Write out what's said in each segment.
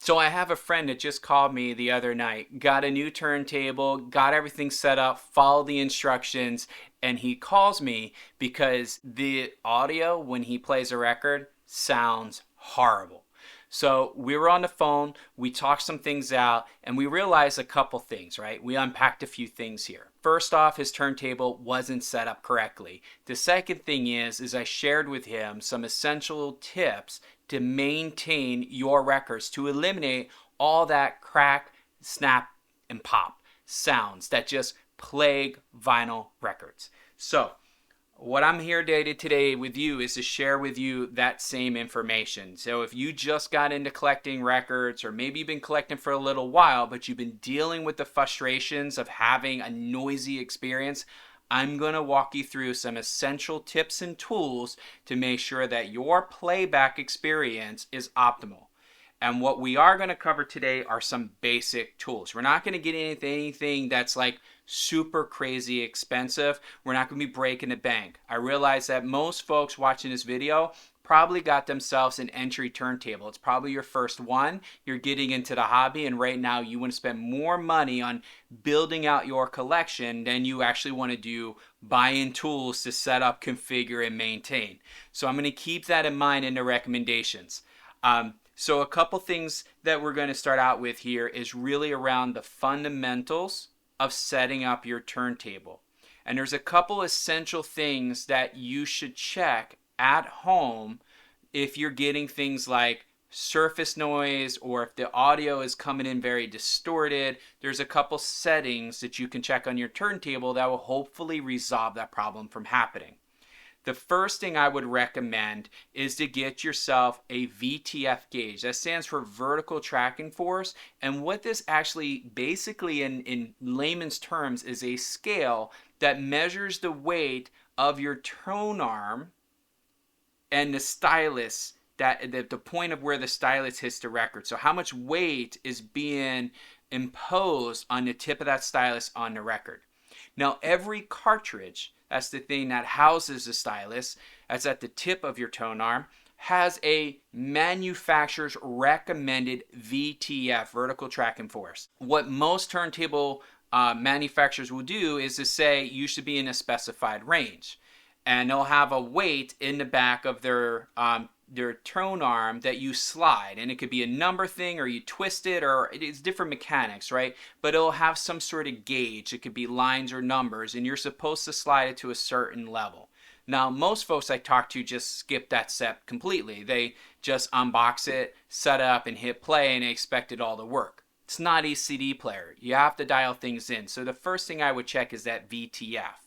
So I have a friend that just called me the other night, got a new turntable, got everything set up, followed the instructions, and he calls me because the audio when he plays a record sounds horrible. So we were on the phone, we talked some things out, and we realized a couple things, right? We unpacked a few things here. First off, his turntable wasn't set up correctly. The second thing is I shared with him some essential tips to maintain your records, to eliminate all that crack, snap, and pop sounds that just plague vinyl records. So what I'm here today with you is to share with you that same information. So if you just got into collecting records, or maybe you've been collecting for a little while, but you've been dealing with the frustrations of having a noisy experience, I'm going to walk you through some essential tips and tools to make sure that your playback experience is optimal. And what we are going to cover today are some basic tools. We're not going to get into anything that's like super crazy expensive. We're not going to be breaking the bank. I realize that most folks watching this video probably got themselves an entry turntable. It's probably your first one. You're getting into the hobby, and right now you want to spend more money on building out your collection than you actually want to do buying tools to set up, configure, and maintain. So I'm going to keep that in mind in the recommendations. So a couple things that we're going to start out with here is really around the fundamentals of setting up your turntable. And there's a couple essential things that you should check at home if you're getting things like surface noise, or if the audio is coming in very distorted. There's a couple settings that you can check on your turntable that will hopefully resolve that problem from happening. The first thing I would recommend is to get yourself a VTF gauge. That stands for vertical tracking force. And what this actually basically in layman's terms is a scale that measures the weight of your tone arm and the stylus, that the point of where the stylus hits the record. So how much weight is being imposed on the tip of that stylus on the record. Now every cartridge, that's the thing that houses the stylus, that's at the tip of your tone arm, has a manufacturer's recommended VTF, vertical tracking force. What most turntable manufacturers will do is to say you should be in a specified range. And they'll have a weight in the back of their tone arm that you slide, and it could be a number thing, or you twist it, or it's different mechanics, right? But it'll have some sort of gauge. It could be lines or numbers, and you're supposed to slide it to a certain level. Now most folks I talk to just skip that step completely. They just unbox it, set it up, and hit play, and they expect it all to work. It's not a CD player. You have to dial things in. So the first thing I would check is that VTF.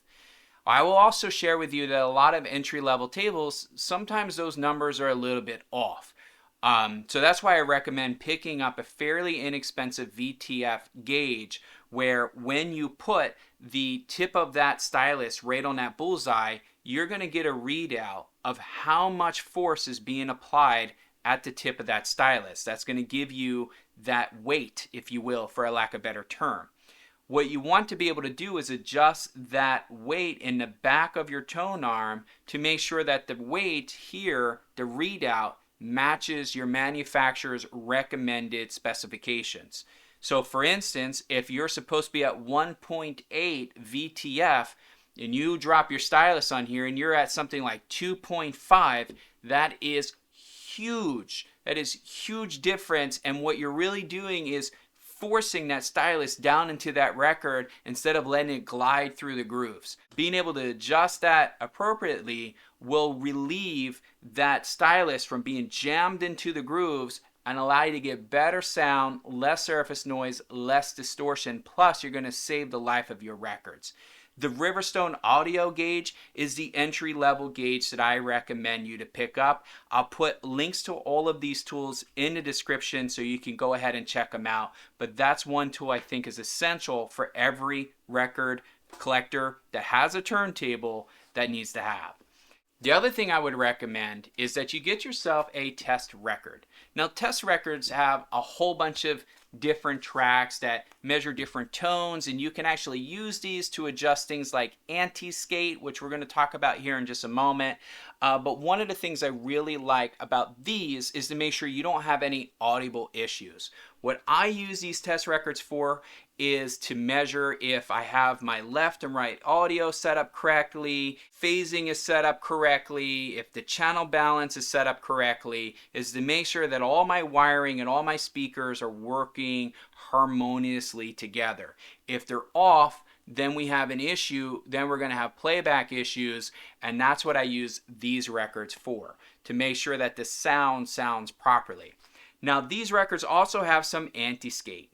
I will also share with you that a lot of entry-level tables, sometimes those numbers are a little bit off. So that's why I recommend picking up a fairly inexpensive VTF gauge, where when you put the tip of that stylus right on that bullseye, you're going to get a readout of how much force is being applied at the tip of that stylus. That's going to give you that weight, if you will, for a lack of a better term. What you want to be able to do is adjust that weight in the back of your tone arm to make sure that the weight here, the readout, matches your manufacturer's recommended specifications. So for instance, if you're supposed to be at 1.8 VTF and you drop your stylus on here and you're at something like 2.5, that is huge. That is huge difference, and what you're really doing is forcing that stylus down into that record instead of letting it glide through the grooves. Being able to adjust that appropriately will relieve that stylus from being jammed into the grooves and allow you to get better sound, less surface noise, less distortion, plus you're going to save the life of your records. The Riverstone audio gauge is the entry-level gauge that I recommend you to pick up. I'll put links to all of these tools in the description so you can go ahead and check them out. But that's one tool I think is essential for every record collector that has a turntable that needs to have. The other thing I would recommend is that you get yourself a test record. Now, test records have a whole bunch of different tracks that measure different tones, and you can actually use these to adjust things like anti-skate, which we're going to talk about here in just a moment. But one of the things I really like about these is to make sure you don't have any audible issues. What I use these test records for is to measure if I have my left and right audio set up correctly, phasing is set up correctly, if the channel balance is set up correctly, is to make sure that all my wiring and all my speakers are working harmoniously together. If they're off, then we have an issue, then we're going to have playback issues, and that's what I use these records for, to make sure that the sound sounds properly. Now these records also have some anti-skate,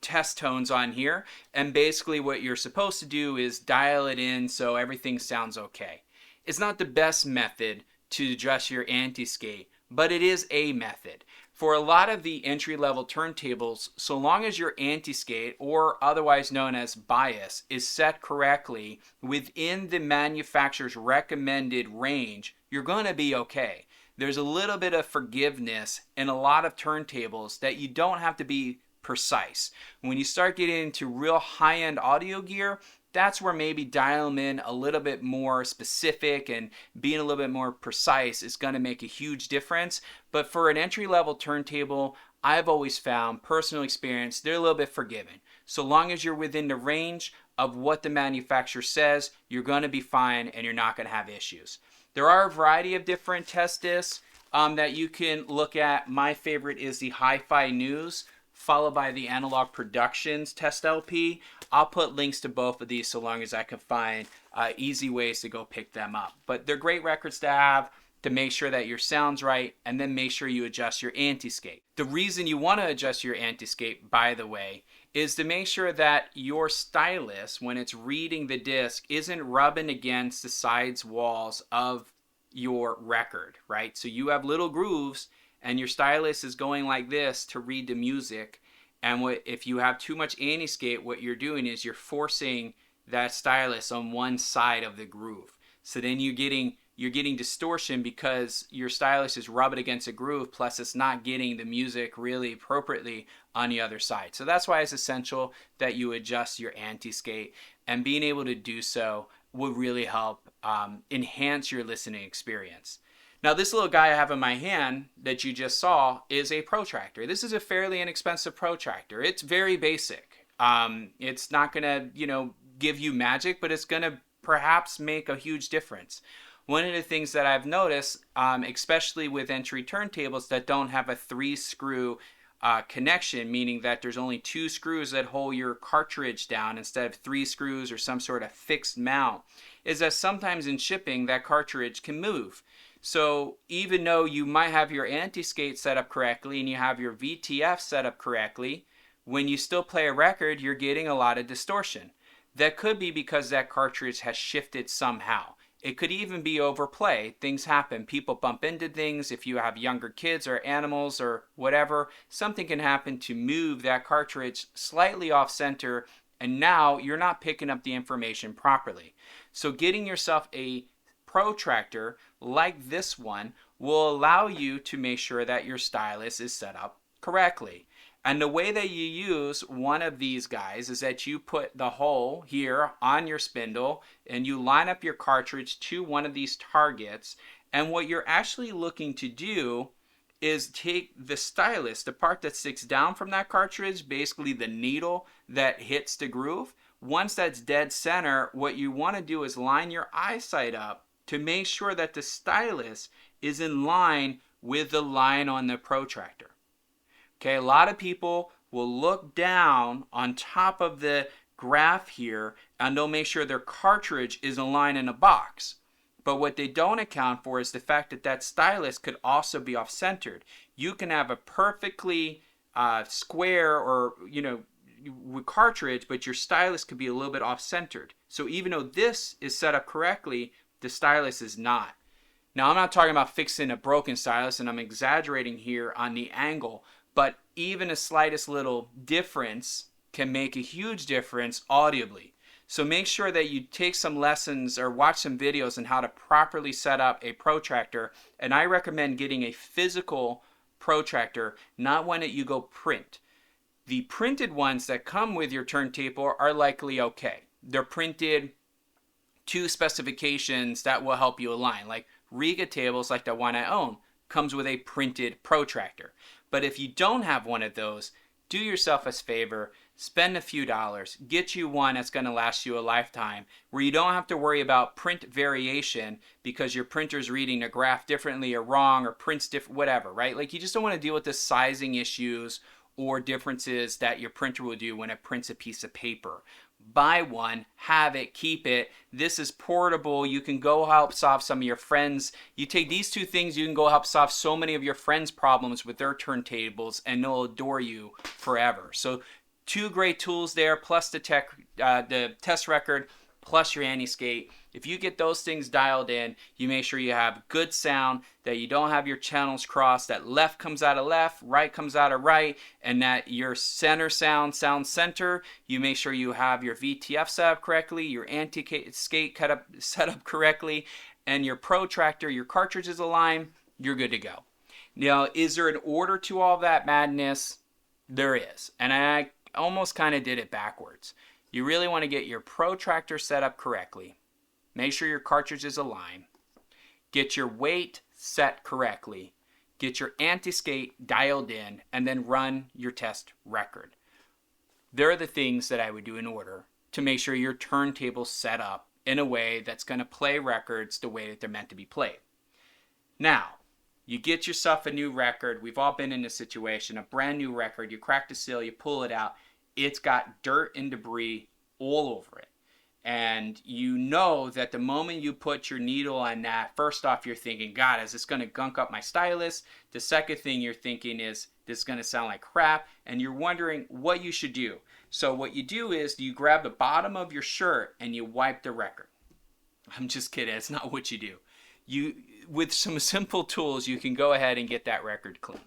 test tones on here, and basically what you're supposed to do is dial it in so everything sounds okay. It's not the best method to adjust your anti-skate, but it is a method. For a lot of the entry-level turntables, so long as your anti-skate, or otherwise known as bias, is set correctly within the manufacturer's recommended range, you're going to be okay. There's a little bit of forgiveness in a lot of turntables that you don't have to be precise. When you start getting into real high-end audio gear, that's where maybe dialing in a little bit more specific and being a little bit more precise is going to make a huge difference. But for an entry-level turntable, I've always found, personal experience, they're a little bit forgiving. So long as you're within the range of what the manufacturer says, you're going to be fine and you're not going to have issues. There are a variety of different test discs that you can look at. My favorite is the Hi-Fi News, followed by the Analog Productions Test LP. I'll put links to both of these so long as I can find easy ways to go pick them up. But they're great records to have to make sure that your sound's right, and then make sure you adjust your anti-skate. The reason you want to adjust your anti-skate, by the way, is to make sure that your stylus, when it's reading the disc, isn't rubbing against the sides walls of your record, right? So you have little grooves and your stylus is going like this to read the music, and if you have too much anti-skate, what you're doing is you're forcing that stylus on one side of the groove. So then you're getting distortion because your stylus is rubbing against a groove, plus it's not getting the music really appropriately on the other side. So that's why it's essential that you adjust your anti-skate, and being able to do so will really help enhance your listening experience. Now this little guy I have in my hand that you just saw is a Protractor. This is a fairly inexpensive Protractor. It's very basic. It's not gonna, give you magic, but it's gonna perhaps make a huge difference. One of the things that I've noticed, especially with entry turntables that don't have a 3-screw connection, meaning that there's only 2 screws that hold your cartridge down instead of 3 screws or some sort of fixed mount, is that sometimes in shipping that cartridge can move. So even though you might have your anti-skate set up correctly and you have your VTF set up correctly, when you still play a record, you're getting a lot of distortion. That could be because that cartridge has shifted somehow. It could even be overplay. Things happen. People bump into things. If you have younger kids or animals or whatever, something can happen to move that cartridge slightly off center, and now you're not picking up the information properly. So getting yourself a Protractor like this one will allow you to make sure that your stylus is set up correctly. And the way that you use one of these guys is that you put the hole here on your spindle and you line up your cartridge to one of these targets, and what you're actually looking to do is take the stylus, the part that sticks down from that cartridge, basically the needle that hits the groove. Once that's dead center, what you want to do is line your eyesight up to make sure that the stylus is in line with the line on the Protractor. Okay, a lot of people will look down on top of the graph here and they'll make sure their cartridge is in line in a box. But what they don't account for is the fact that that stylus could also be off-centered. You can have a perfectly square or, cartridge, but your stylus could be a little bit off-centered. So even though this is set up correctly, the stylus is not. Now I'm not talking about fixing a broken stylus, and I'm exaggerating here on the angle, but even the slightest little difference can make a huge difference audibly. So make sure that you take some lessons or watch some videos on how to properly set up a Protractor, and I recommend getting a physical Protractor, not one that you go print. The printed ones that come with your turntable are likely okay. They're printed two specifications that will help you align. Like Riga tables, like the one I own, comes with a printed protractor. But if you don't have one of those, do yourself a favor, spend a few dollars, get you one that's going to last you a lifetime, where you don't have to worry about print variation because your printer's reading a graph differently or wrong or prints different, whatever, right? Like you just don't want to deal with the sizing issues or differences that your printer will do when it prints a piece of paper. Buy one, have it, keep it. This is portable. You can go help solve some of your friends. You take these two things, you can go help solve so many of your friends' problems with their turntables, and they'll adore you forever. So two great tools there, plus the test record, plus your anti-skate. If you get those things dialed in, you make sure you have good sound, that you don't have your channels crossed, that left comes out of left, right comes out of right, and that your center sound sounds center. You make sure you have your VTF set up correctly, your anti-skate set up correctly, and your protractor, your cartridges aligned, you're good to go. Now, is there an order to all that madness? There is, and I almost kind of did it backwards. You really want to get your protractor set up correctly. Make sure your cartridge is aligned. Get your weight set correctly. Get your anti-skate dialed in, and then run your test record. There are the things that I would do in order to make sure your turntable's set up in a way that's going to play records the way that they're meant to be played. Now, you get yourself a new record. We've all been in this situation, a brand new record. You crack the seal, you pull it out. It's got dirt and debris all over it. And you know that the moment you put your needle on that, first off, you're thinking, God, is this going to gunk up my stylus? The second thing you're thinking is, this is going to sound like crap. And you're wondering what you should do. So what you do is you grab the bottom of your shirt and you wipe the record. I'm just kidding. It's not what you do. With some simple tools, you can go ahead and get that record clean.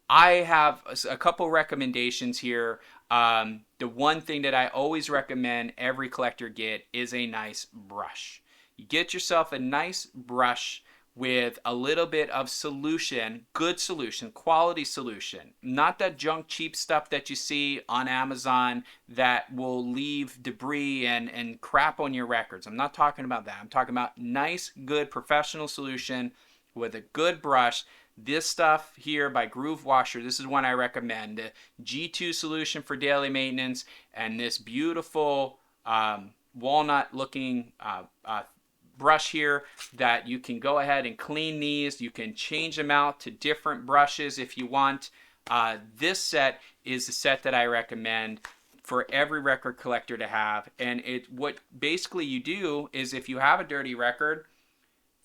I have a couple recommendations here. The one thing that I always recommend every collector get is a nice brush. You get yourself a nice brush with a little bit of solution, good solution, quality solution. Not that junk cheap stuff that you see on Amazon that will leave debris and crap on your records. I'm not talking about that. I'm talking about nice, good, professional solution with a good brush. This stuff here by Groovewasher, this is one I recommend. The G2 solution for daily maintenance, and this beautiful walnut looking brush here that you can go ahead and clean these. You can change them out to different brushes if you want. This set is the set that I recommend for every record collector to have. And what basically you do is, if you have a dirty record,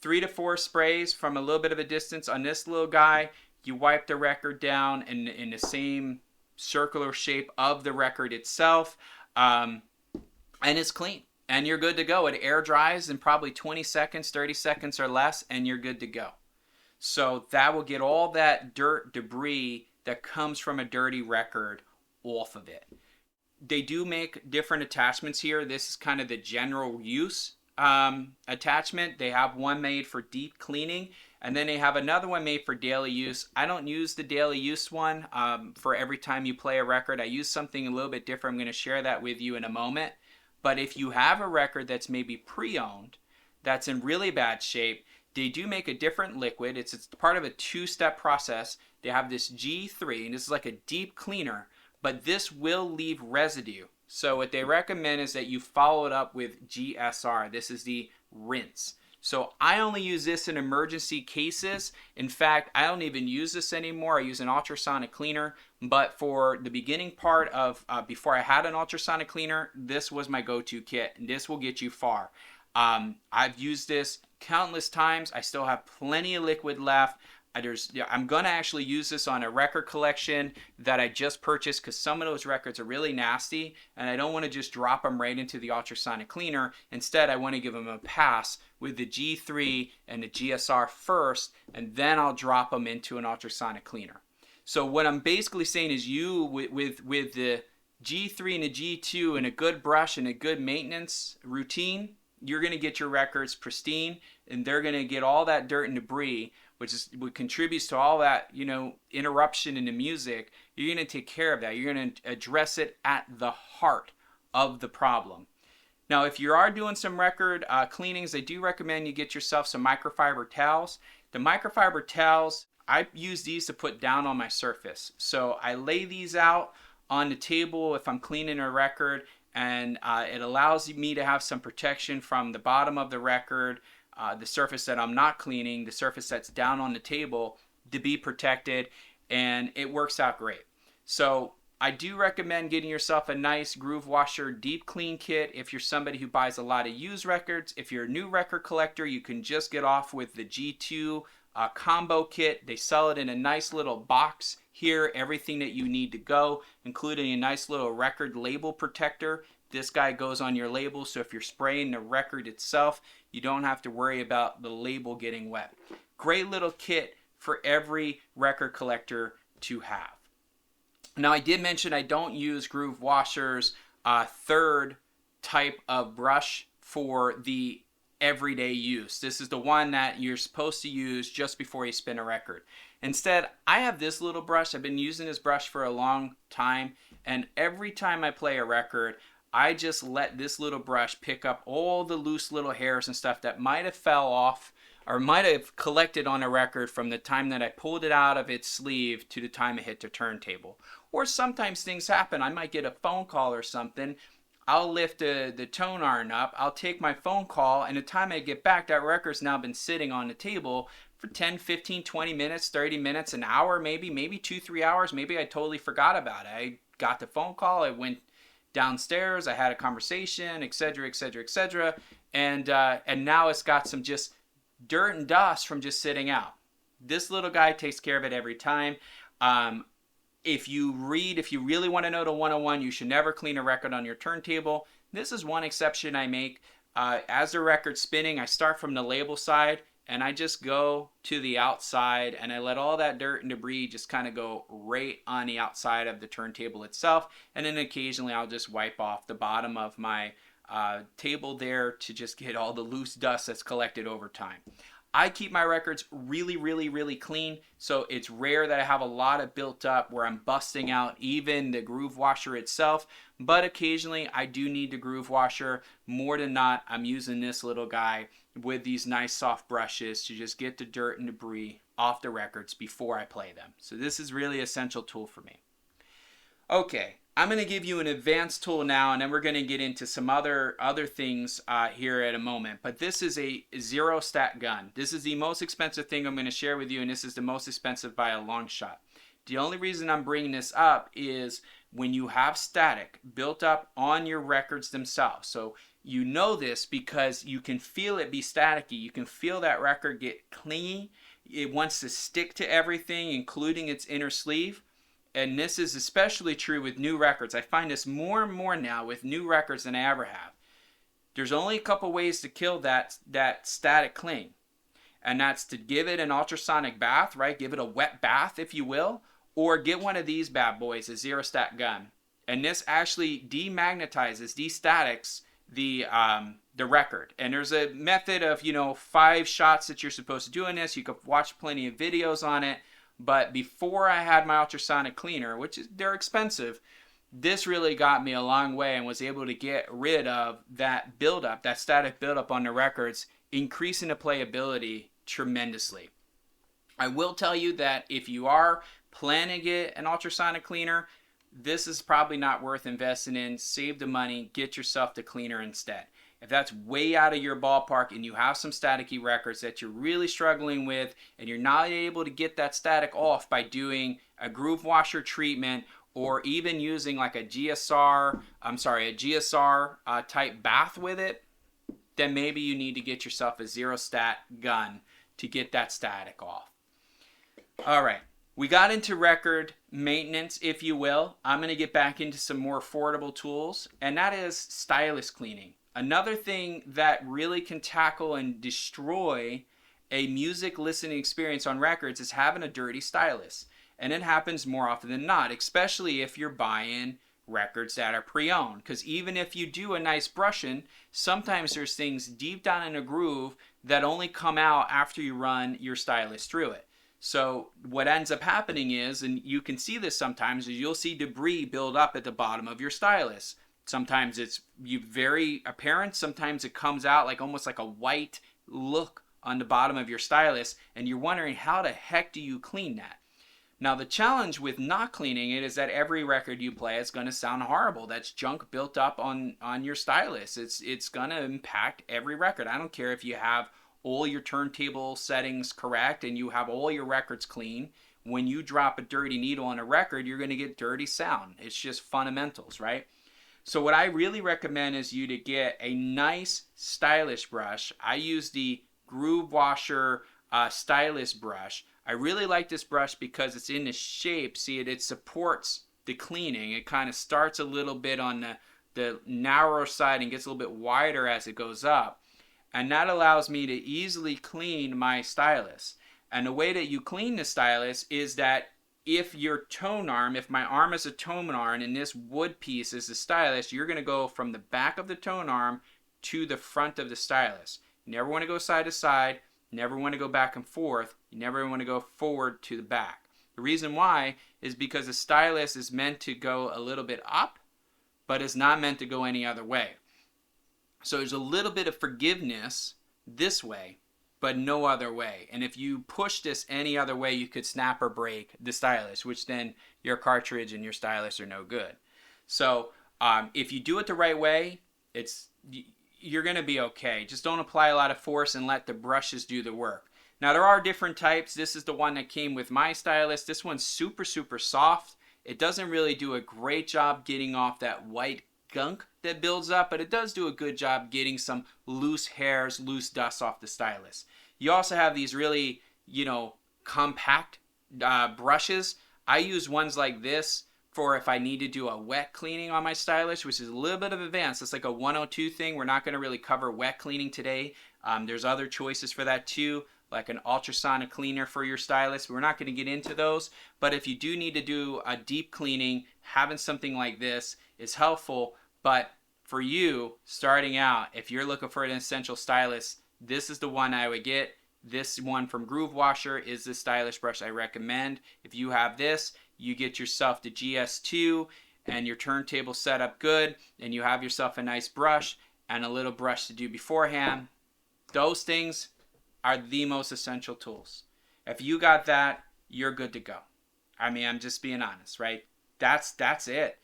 3 to 4 sprays from a little bit of a distance on this little guy. You wipe the record down in the same circular shape of the record itself, and it's clean. And you're good to go. It air dries in probably 20 seconds, 30 seconds or less, and you're good to go. So that will get all that dirt, debris that comes from a dirty record off of it. They do make different attachments here. This is kind of the general use attachment. They have one made for deep cleaning, and then they have another one made for daily use. I don't use the daily use one for every time you play a record. I use something a little bit different. I'm going to share that with you in a moment. But if you have a record that's maybe pre-owned, that's in really bad shape, they do make a different liquid. It's part of a 2-step process. They have this G3, and this is like a deep cleaner, but this will leave residue. So what they recommend is that you follow it up with GSR. This is the rinse. So I only use this in emergency cases. In fact, I don't even use this anymore. I use an ultrasonic cleaner. But for the beginning part of before I had an ultrasonic cleaner, this was my go-to kit. And this will get you far. I've used this countless times. I still have plenty of liquid left. I'm going to actually use this on a record collection that I just purchased, because some of those records are really nasty and I don't want to just drop them right into the ultrasonic cleaner. Instead, I want to give them a pass with the G3 and the GSR first, and then I'll drop them into an ultrasonic cleaner. So what I'm basically saying is, with the G3 and the G2 and a good brush and a good maintenance routine, you're going to get your records pristine, and they're going to get all that dirt and debris, which contributes to all that, interruption in the music. You're going to take care of that. You're going to address it at the heart of the problem. Now, if you are doing some record cleanings, I do recommend you get yourself some microfiber towels. The microfiber towels, I use these to put down on my surface. So I lay these out on the table if I'm cleaning a record, and it allows me to have some protection from the bottom of the record, the surface that I'm not cleaning, the surface that's down on the table, to be protected, and it works out great. So I do recommend getting yourself a nice Groovewasher deep clean kit if you're somebody who buys a lot of used records. If you're a new record collector, you can just get off with the G2 combo kit. They sell it in a nice little box here, everything that you need to go, including a nice little record label protector. This guy goes on your label, so if you're spraying the record itself, you don't have to worry about the label getting wet. Great little kit for every record collector to have. Now, I did mention I don't use Groovewasher's third type of brush for the everyday use. This is the one that you're supposed to use just before you spin a record. Instead, I have this little brush. I've been using this brush for a long time, and every time I play a record, I just let this little brush pick up all the loose little hairs and stuff that might have fell off or might have collected on a record from the time that I pulled it out of its sleeve to the time it hit the turntable. Or sometimes things happen. I might get a phone call or something. I'll lift the tone arm up. I'll take my phone call, and the time I get back, that record's now been sitting on the table for 10, 15, 20 minutes, 30 minutes, an hour, maybe 2-3 hours. Maybe I totally forgot about it. I got the phone call. I went downstairs. I had a conversation, etc., etc., etc. And now it's got some just dirt and dust from just sitting out. This little guy takes care of it every time. If you really want to know the 101, you should never clean a record on your turntable. This is one exception I make. As the record's spinning, I start from the label side, and I just go to the outside, and I let all that dirt and debris just kind of go right on the outside of the turntable itself. And then occasionally I'll just wipe off the bottom of my table there to just get all the loose dust that's collected over time. I keep my records really, really, really clean, so it's rare that I have a lot of built up where I'm busting out even the Groovewasher itself, but occasionally I do need the Groovewasher. More than not, I'm using this little guy with these nice soft brushes to just get the dirt and debris off the records before I play them. So this is really an essential tool for me. Okay, I'm going to give you an advanced tool now, and then we're going to get into some other things here at a moment. But this is a Zerostat gun. This is the most expensive thing I'm going to share with you, and this is the most expensive by a long shot. The only reason I'm bringing this up is when you have static built up on your records themselves. So you know this because you can feel it be staticky. You can feel that record get clingy. It wants to stick to everything, including its inner sleeve. And this is especially true with new records. I find this more and more now with new records than I ever have. There's only a couple ways to kill that static cling. And that's to give it an ultrasonic bath, right? Give it a wet bath, if you will. Or get one of these bad boys, a Zerostat gun. And this actually demagnetizes, destatics the record. And there's a method of, 5 shots that you're supposed to do in this. You can watch plenty of videos on it. But before I had my ultrasonic cleaner, they're expensive, this really got me a long way and was able to get rid of that buildup, that static buildup on the records, increasing the playability tremendously. I will tell you that if you are planning to get an ultrasonic cleaner, this is probably not worth investing in. Save the money, get yourself the cleaner instead. If that's way out of your ballpark and you have some staticky records that you're really struggling with and you're not able to get that static off by doing a Groovewasher treatment or even using like a GSR type bath with it, then maybe you need to get yourself a Zerostat gun to get that static off. All right. We got into record maintenance, if you will. I'm going to get back into some more affordable tools, and that is stylus cleaning. Another thing that really can tackle and destroy a music listening experience on records is having a dirty stylus. And it happens more often than not, especially if you're buying records that are pre-owned. Because even if you do a nice brushing, sometimes there's things deep down in a groove that only come out after you run your stylus through it. So what ends up happening is, and you can see this sometimes, is you'll see debris build up at the bottom of your stylus. Sometimes it's very apparent. Sometimes it comes out like almost like a white look on the bottom of your stylus, and you're wondering how the heck do you clean that? Now the challenge with not cleaning it is that every record you play is going to sound horrible. That's junk built up on your stylus. It's going to impact every record. I don't care if you have all your turntable settings correct and you have all your records clean. When you drop a dirty needle on a record, you're going to get dirty sound. It's just fundamentals, right? So what I really recommend is you to get a nice stylus brush. I use the Groovewasher Stylus brush. I really like this brush because it's in the shape. See it supports the cleaning. It kind of starts a little bit on the narrower side and gets a little bit wider as it goes up. And that allows me to easily clean my stylus. And the way that you clean the stylus is that if your tone arm, if my arm is a tone arm and this wood piece is the stylus, you're going to go from the back of the tone arm to the front of the stylus. You never want to go side to side, never want to go back and forth, you never want to go forward to the back. The reason why is because the stylus is meant to go a little bit up, but it's not meant to go any other way. So there's a little bit of forgiveness this way, but no other way. And if you push this any other way, you could snap or break the stylus, which then your cartridge and your stylus are no good. So if you do it the right way, you're going to be okay. Just don't apply a lot of force and let the brushes do the work. Now there are different types. This is the one that came with my stylus. This one's super, super soft. It doesn't really do a great job getting off that white gunk that builds up, but it does do a good job getting some loose hairs, loose dust off the stylus. You also have these really, compact brushes. I use ones like this for if I need to do a wet cleaning on my stylus, which is a little bit of advanced. It's like a 102 thing. We're not going to really cover wet cleaning today. There's other choices for that too, like an ultrasonic cleaner for your stylus. We're not going to get into those, but if you do need to do a deep cleaning, having something like this is helpful. But for you starting out, if you're looking for an essential stylus, this is the one I would get. This one from Groovewasher is the stylus brush I recommend. If you have this, you get yourself the GS2 and your turntable set up good, and you have yourself a nice brush and a little brush to do beforehand. Those things are the most essential tools. If you got that, you're good to go. I mean, I'm just being honest, right? That's it.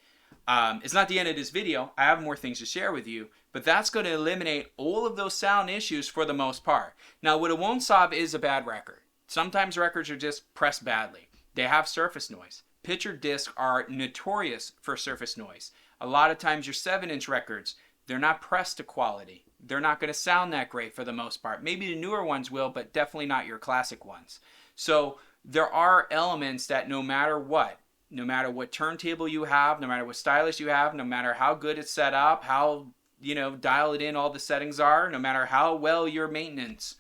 It's not the end of this video. I have more things to share with you, but that's going to eliminate all of those sound issues for the most part. Now, what it won't solve is a bad record. Sometimes records are just pressed badly. They have surface noise. Picture discs are notorious for surface noise. A lot of times your 7-inch records, they're not pressed to quality. They're not going to sound that great for the most part. Maybe the newer ones will, but definitely not your classic ones. So there are elements that no matter what turntable you have, no matter what stylus you have, no matter how good it's set up, how dialed in all the settings are, no matter how well your maintenance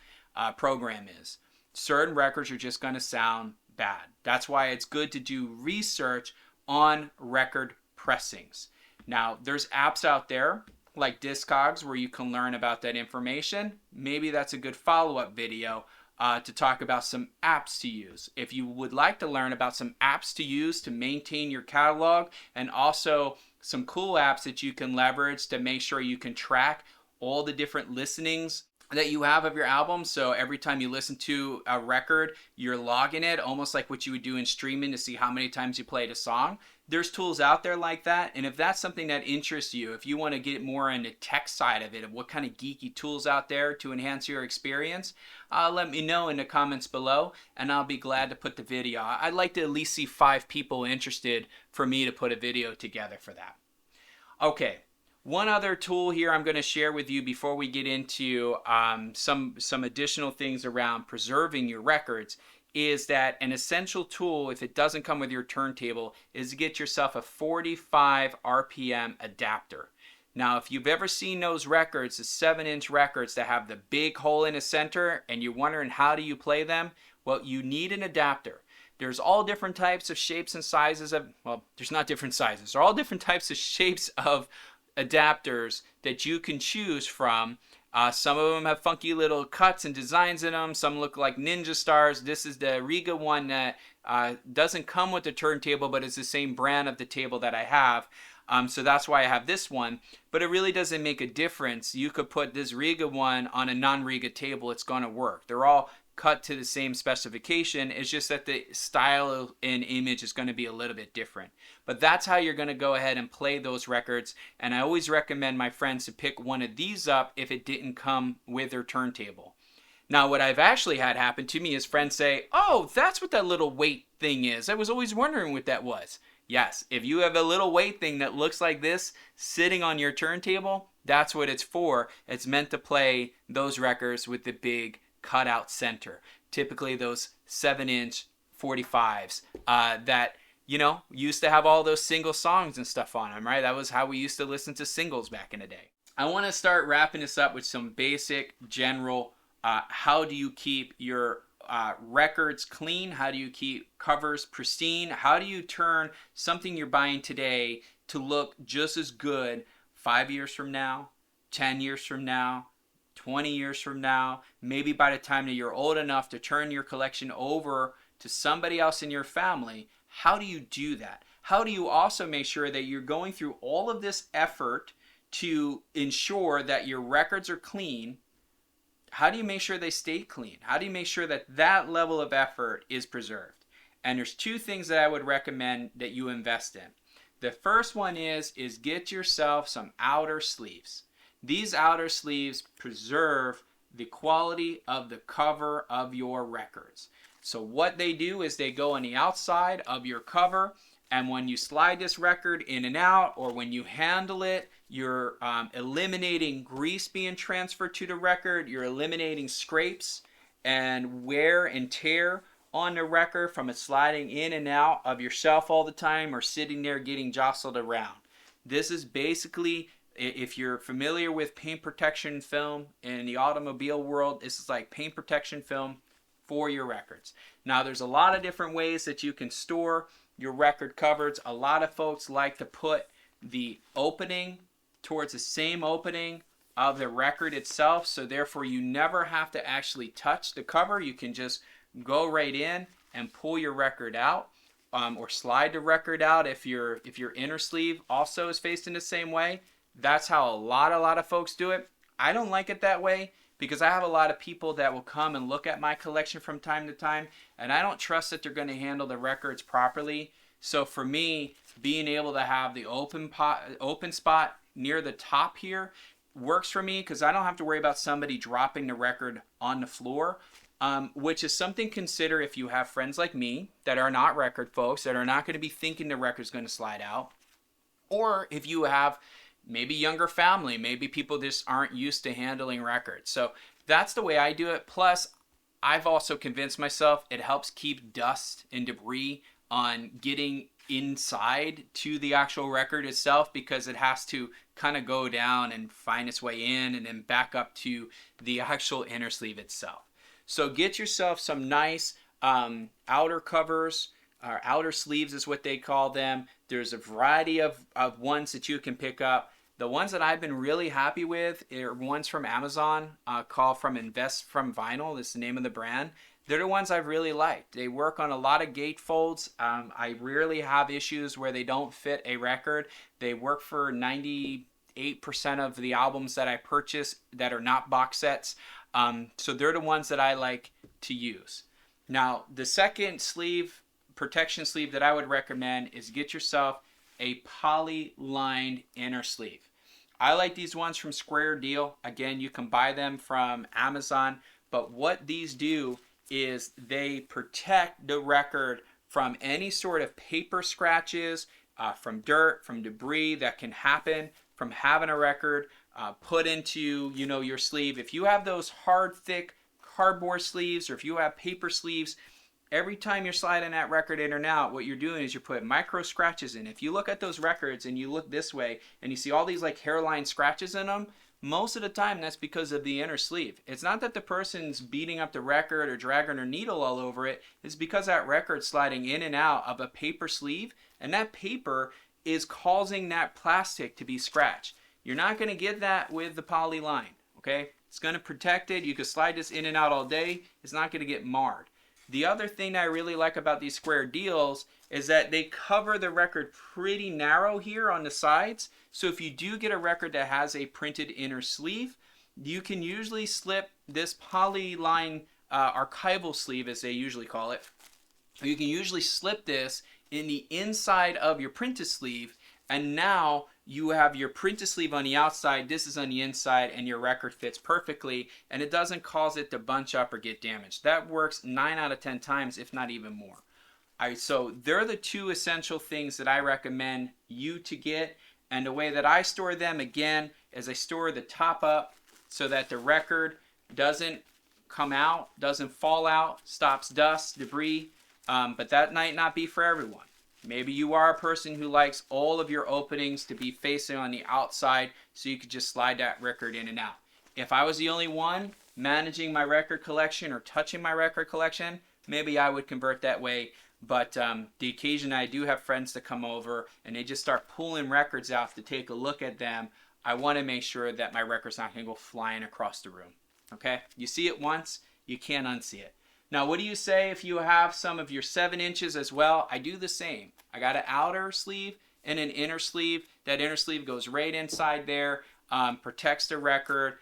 program is, certain records are just going to sound bad. That's why it's good to do research on record pressings. Now, there's apps out there like Discogs where you can learn about that information. Maybe that's a good follow-up video to talk about some apps to use. If you would like to learn about some apps to use to maintain your catalog, and also some cool apps that you can leverage to make sure you can track all the different listenings that you have of your album. So every time you listen to a record, you're logging it, almost like what you would do in streaming to see how many times you played a song. There's tools out there like that, and if that's something that interests you, if you want to get more into tech side of it, of what kind of geeky tools out there to enhance your experience, let me know in the comments below, and I'll be glad to put the video. I'd like to at least see 5 people interested for me to put a video together for that. Okay, one other tool here I'm going to share with you before we get into some additional things around preserving your records is that an essential tool, if it doesn't come with your turntable, is to get yourself a 45 RPM adapter. Now, if you've ever seen those records, the 7-inch records that have the big hole in the center, and you're wondering how do you play them, well, you need an adapter. There's all different types of shapes and sizes of, well, there's not different sizes. There are all different types of shapes of adapters that you can choose from. Some of them have funky little cuts and designs in them. Some look like ninja stars. This is the Riga one that doesn't come with the turntable, but it's the same brand of the table that I have. So that's why I have this one, but it really doesn't make a difference. You could put this Riga one on a non-Riga table, it's going to work. They're all cut to the same specification. It's just that the style and image is going to be a little bit different. But that's how you're going to go ahead and play those records. And I always recommend my friends to pick one of these up if it didn't come with their turntable. Now, what I've actually had happen to me is friends say, oh, that's what that little weight thing is. I was always wondering what that was. Yes, if you have a little weight thing that looks like this sitting on your turntable, that's what it's for. It's meant to play those records with the big cutout center. Typically those 7-inch 45s that, you know, used to have all those single songs and stuff on them, right? That was how we used to listen to singles back in the day. I want to start wrapping this up with some basic general how do you keep your records clean? How do you keep covers pristine? How do you turn something you're buying today to look just as good 5 years from now, 10 years from now, 20 years from now, maybe by the time that you're old enough to turn your collection over to somebody else in your family? How do you do that? How do you also make sure that you're going through all of this effort to ensure that your records are clean? How do you make sure they stay clean? How do you make sure that that level of effort is preserved? And there's two things that I would recommend that you invest in. The first one is get yourself some outer sleeves. These outer sleeves preserve the quality of the cover of your records. So what they do is they go on the outside of your cover, and when you slide this record in and out, or when you handle it, you're eliminating grease being transferred to the record. You're eliminating scrapes and wear and tear on the record from it sliding in and out of your shelf all the time or sitting there getting jostled around. This is basically, if you're familiar with paint protection film in the automobile world, this is like paint protection film for your records. Now, there's a lot of different ways that you can store your record covers. A lot of folks like to put the opening towards the same opening of the record itself, so therefore you never have to actually touch the cover. You can just go right in and pull your record out, or slide the record out if your inner sleeve also is faced in the same way. That's how a lot of folks do it. I don't like it that way because I have a lot of people that will come and look at my collection from time to time, and I don't trust that they're going to handle the records properly. So for me, being able to have the open spot near the top here works for me because I don't have to worry about somebody dropping the record on the floor, which is something to consider if you have friends like me that are not record folks, that are not going to be thinking the record's going to slide out, or if you have maybe younger family, maybe people just aren't used to handling records. So that's the way I do it. Plus, I've also convinced myself it helps keep dust and debris on getting inside to the actual record itself, because it has to kind of go down and find its way in and then back up to the actual inner sleeve itself. So get yourself some nice outer covers, or outer sleeves is what they call them. There's a variety of ones that you can pick up. The ones that I've been really happy with are ones from Amazon, called From Invest From Vinyl. This is the name of the brand. They're the ones I've really liked. They work on a lot of gatefolds. I rarely have issues where they don't fit a record. They work for 98% of the albums that I purchase that are not box sets. So they're the ones that I like to use. Now, the second sleeve, protection sleeve that I would recommend is get yourself a poly-lined inner sleeve. I like these ones from Square Deal. Again, you can buy them from Amazon, but what these do is they protect the record from any sort of paper scratches, from dirt, from debris that can happen from having a record put into, you know, your sleeve. If you have those hard, thick cardboard sleeves, or if you have paper sleeves, every time you're sliding that record in and out, what you're doing is you're putting micro scratches in. If you look at those records and you look this way and you see all these like hairline scratches in them, most of the time that's because of the inner sleeve. It's not that the person's beating up the record or dragging their needle all over it. It's because that record's sliding in and out of a paper sleeve, and that paper is causing that plastic to be scratched. You're not going to get that with the poly line, okay? It's going to protect it. You can slide this in and out all day. It's not going to get marred. The other thing I really like about these square deals is that they cover the record pretty narrow here on the sides. So if you do get a record that has a printed inner sleeve, you can usually slip this polyline archival sleeve, as they usually call it. You can usually slip this in the inside of your printed sleeve, and now you have your printed sleeve on the outside, this is on the inside, and your record fits perfectly, and it doesn't cause it to bunch up or get damaged. That works 9 out of 10 times, if not even more. All right, so they're the two essential things that I recommend you to get, and the way that I store them, again, is I store the top up so that the record doesn't come out, doesn't fall out, stops dust, debris, but that might not be for everyone. Maybe you are a person who likes all of your openings to be facing on the outside so you could just slide that record in and out. If I was the only one managing my record collection or touching my record collection, maybe I would convert that way. But the occasion I do have friends that come over and they just start pulling records out to take a look at them, I want to make sure that my record's not going to go flying across the room. Okay? You see it once, you can't unsee it. Now, what do you say if you have some of your 7 inches as well? I do the same. I got an outer sleeve and an inner sleeve. That inner sleeve goes right inside there, protects the record,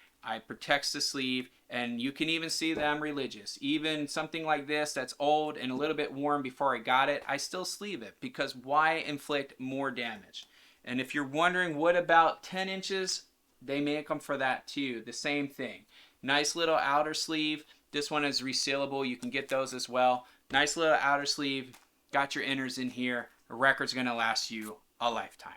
protects the sleeve, and you can even see that I'm religious. Even something like this that's old and a little bit worn before I got it, I still sleeve it, because why inflict more damage? And if you're wondering what about 10 inches, they make them for that too. The same thing. Nice little outer sleeve. This one is resealable. You can get those as well. Nice little outer sleeve. Got your inners in here. The record's going to last you a lifetime.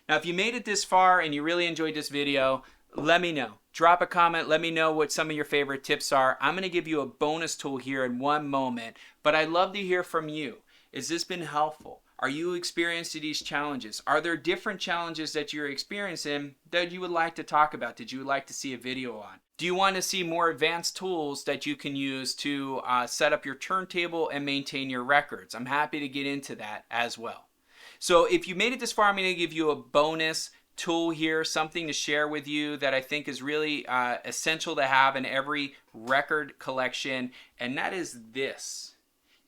Now, if you made it this far and you really enjoyed this video, let me know. Drop a comment. Let me know what some of your favorite tips are. I'm going to give you a bonus tool here in one moment, but I'd love to hear from you. Has this been helpful? Are you experiencing these challenges? Are there different challenges that you're experiencing that you would like to talk about, that you would like to see a video on? Do you want to see more advanced tools that you can use to set up your turntable and maintain your records? I'm happy to get into that as well. So if you made it this far, I'm going to give you a bonus tool here, something to share with you that I think is really essential to have in every record collection, and that is this.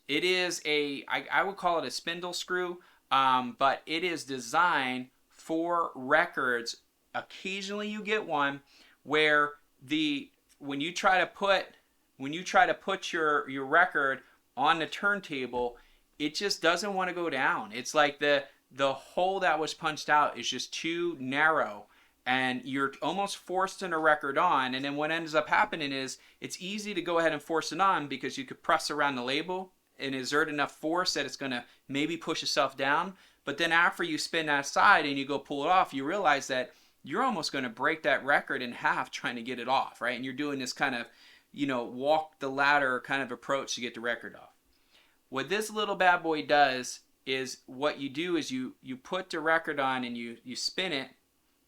It is I would call it a spindle screw, but it is designed for records. Occasionally you get one where when you try to put your record on the turntable, it just doesn't want to go down. It's like the hole that was punched out is just too narrow, and you're almost forcing a record on, and then what ends up happening is it's easy to go ahead and force it on because you could press around the label and exert enough force that it's going to maybe push itself down. But then after you spin that side and you go pull it off, you realize that you're almost going to break that record in half trying to get it off, right? And you're doing this kind of, walk the ladder kind of approach to get the record off. What this little bad boy does is what you do is you put the record on and you spin it,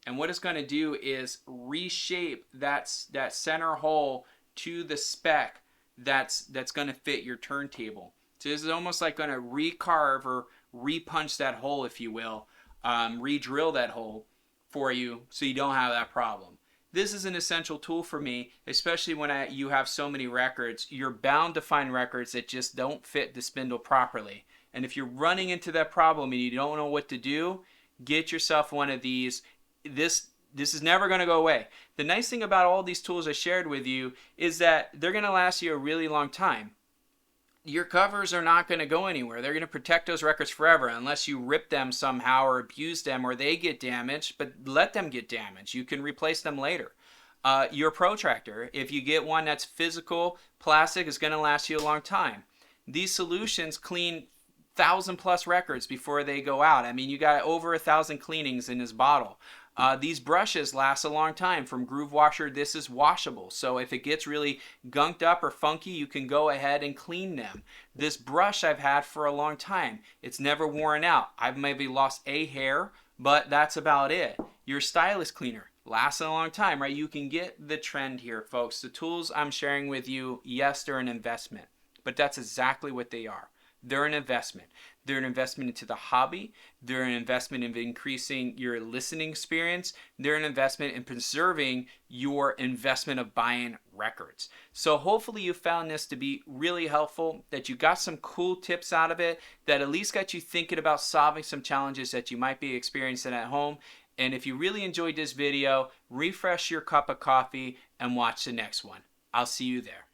and what it's going to do is reshape that center hole to the spec that's going to fit your turntable. So this is almost like going to recarve or repunch that hole, if you will, re-drill that hole for you so you don't have that problem. This is an essential tool for me, especially when you have so many records. You're bound to find records that just don't fit the spindle properly. And if you're running into that problem and you don't know what to do, get yourself one of these. This is never going to go away. The nice thing about all these tools I shared with you is that they're going to last you a really long time. Your covers are not going to go anywhere. They're going to protect those records forever unless you rip them somehow or abuse them or they get damaged, but let them get damaged. You can replace them later. Your Protractor, if you get one that's physical, plastic, is going to last you a long time. These solutions clean 1,000+ records before they go out. I mean, you got over 1,000 cleanings in this bottle. These brushes last a long time. From Groovewasher, this is washable. So if it gets really gunked up or funky, you can go ahead and clean them. This brush I've had for a long time. It's never worn out. I've maybe lost a hair, but that's about it. Your Stylus cleaner lasts a long time, right? You can get the trend here, folks. The tools I'm sharing with you, yes, they're an investment, but that's exactly what they are. they're an investment. They're an investment into the hobby. They're an investment in increasing your listening experience. They're an investment in preserving your investment of buying records. So hopefully you found this to be really helpful, that you got some cool tips out of it, that at least got you thinking about solving some challenges that you might be experiencing at home. And if you really enjoyed this video, refresh your cup of coffee and watch the next one. I'll see you there.